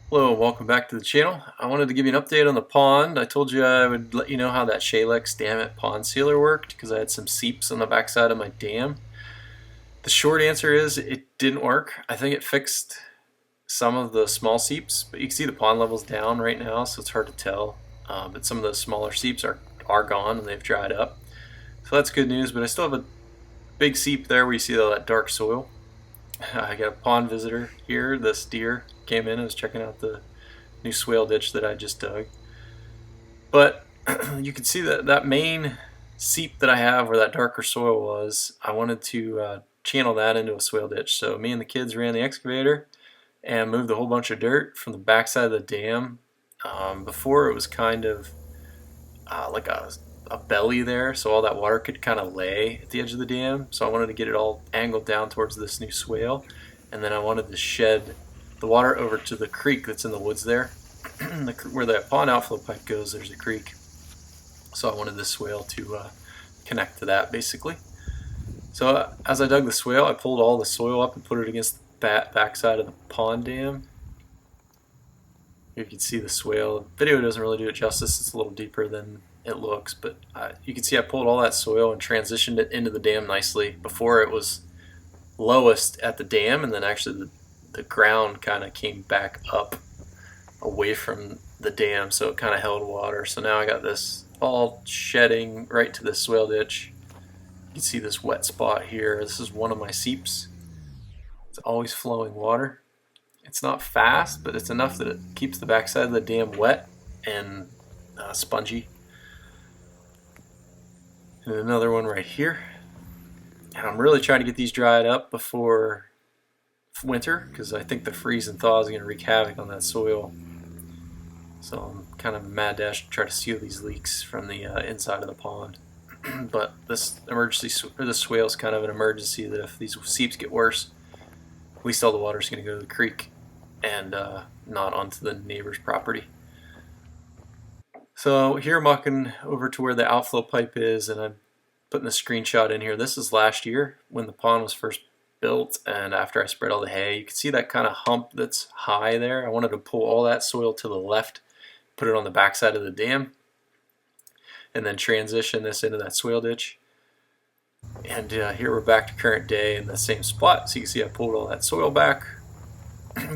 Hello, welcome back to the channel. I wanted to give you an update on the pond. I told you I would let you know how that Shalex Dam It pond sealer worked because I had some seeps on the backside of my dam. The short answer is it didn't work. I think it fixed some of the small seeps, but you can see the pond level's down right now, so it's hard to tell. But some of the smaller seeps are gone and they've dried up. So that's good news, but I still have a big seep there where you see all that dark soil. I got a pond visitor here. This deer came in and was checking out the new swale ditch that I just dug. But you can see that main seep that I have where that darker soil was, I wanted to channel that into a swale ditch. So me and the kids ran the excavator and moved a whole bunch of dirt from the backside of the dam. Before it was kind of like a belly there, so all that water could kind of lay at the edge of the dam. So I wanted to get it all angled down towards this new swale, and then I wanted to shed the water over to the creek that's in the woods there. Where the pond outflow pipe goes, there's a creek. So I wanted this swale to connect to that basically. So as I dug the swale, I pulled all the soil up and put it against the backside of the pond dam. You can see the swale. The video doesn't really do it justice. It's a little deeper than it looks, but you can see I pulled all that soil and transitioned it into the dam nicely. Before it was lowest at the dam, and then actually the ground kind of came back up away from the dam, so it kind of held water. So now I got this all shedding right to the swale ditch. You can see this wet spot here. This is one of my seeps. It's always flowing water. It's not fast, but it's enough that it keeps the backside of the dam wet and spongy. And another one right here. And I'm really trying to get these dried up before winter because I think the freeze and thaw is going to wreak havoc on that soil. So I'm kind of mad dash to try to seal these leaks from the inside of the pond. But this swale is kind of an emergency that if these seeps get worse, at least all the water is going to go to the creek and not onto the neighbor's property. So here I'm walking over to where the outflow pipe is, and I'm putting a screenshot in here. This is last year when the pond was first built, and after I spread all the hay. You can see that kind of hump that's high there. I wanted to pull all that soil to the left, put it on the backside of the dam, and then transition this into that swale ditch. And here we're back to current day in the same spot. So you can see I pulled all that soil back,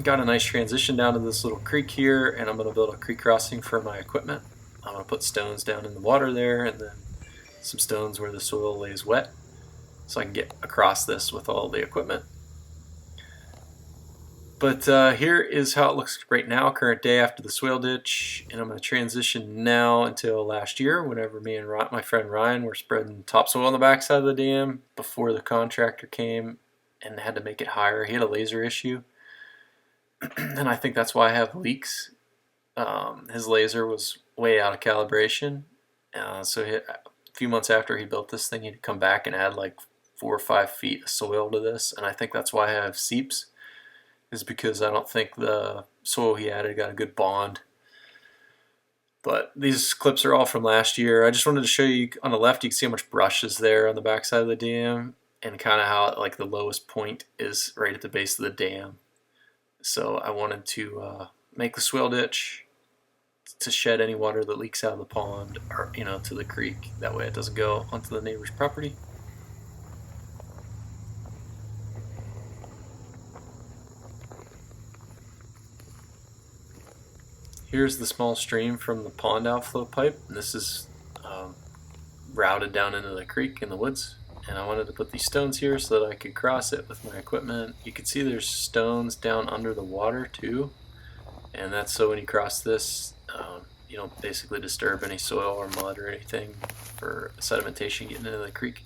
got a nice transition down to this little creek here, and I'm going to build a creek crossing for my equipment. I'm going to put stones down in the water there, and then some stones where the soil lays wet, so I can get across this with all the equipment. But here is how it looks right now, current day after the swale ditch, and I'm going to transition now until last year, whenever me and my friend Ryan were spreading topsoil on the backside of the dam before the contractor came and had to make it higher. He had a laser issue, and I think that's why I have leaks. His laser was way out of calibration, so a few months after he built this thing, he'd come back and add like 4 or 5 feet of soil to this, and I think that's why I have seeps, is because I don't think the soil he added got a good bond. But these clips are all from last year. I just wanted to show you on the left, you can see how much brush is there on the backside of the dam, and kind of how like the lowest point is right at the base of the dam. So I wanted to make the swale ditch to shed any water that leaks out of the pond or to the creek. That way it doesn't go onto the neighbor's property. Here's the small stream from the pond outflow pipe, and this is routed down into the creek in the woods. And I wanted to put these stones here so that I could cross it with my equipment. You can see there's stones down under the water too, and that's so when you cross this, you don't basically disturb any soil or mud or anything for sedimentation getting into the creek.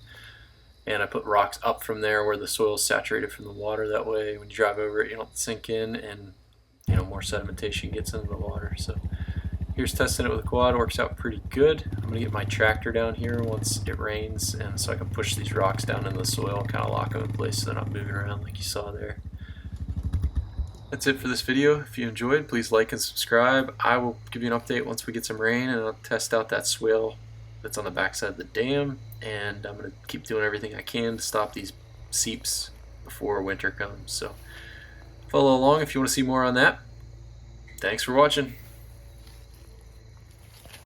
And I put rocks up from there where the soil is saturated from the water. That way when you drive over it, you don't sink in and more sedimentation gets into the water. So here's testing it with a quad. Works out pretty good. I'm going to get my tractor down here once it rains, and so I can push these rocks down in the soil and kind of lock them in place so they're not moving around like you saw there. That's it for this video. If you enjoyed, please like and subscribe. I will give you an update once we get some rain, and I'll test out that swale that's on the backside of the dam, and I'm going to keep doing everything I can to stop these seeps before winter comes. So follow along if you want to see more on that. Thanks for watching.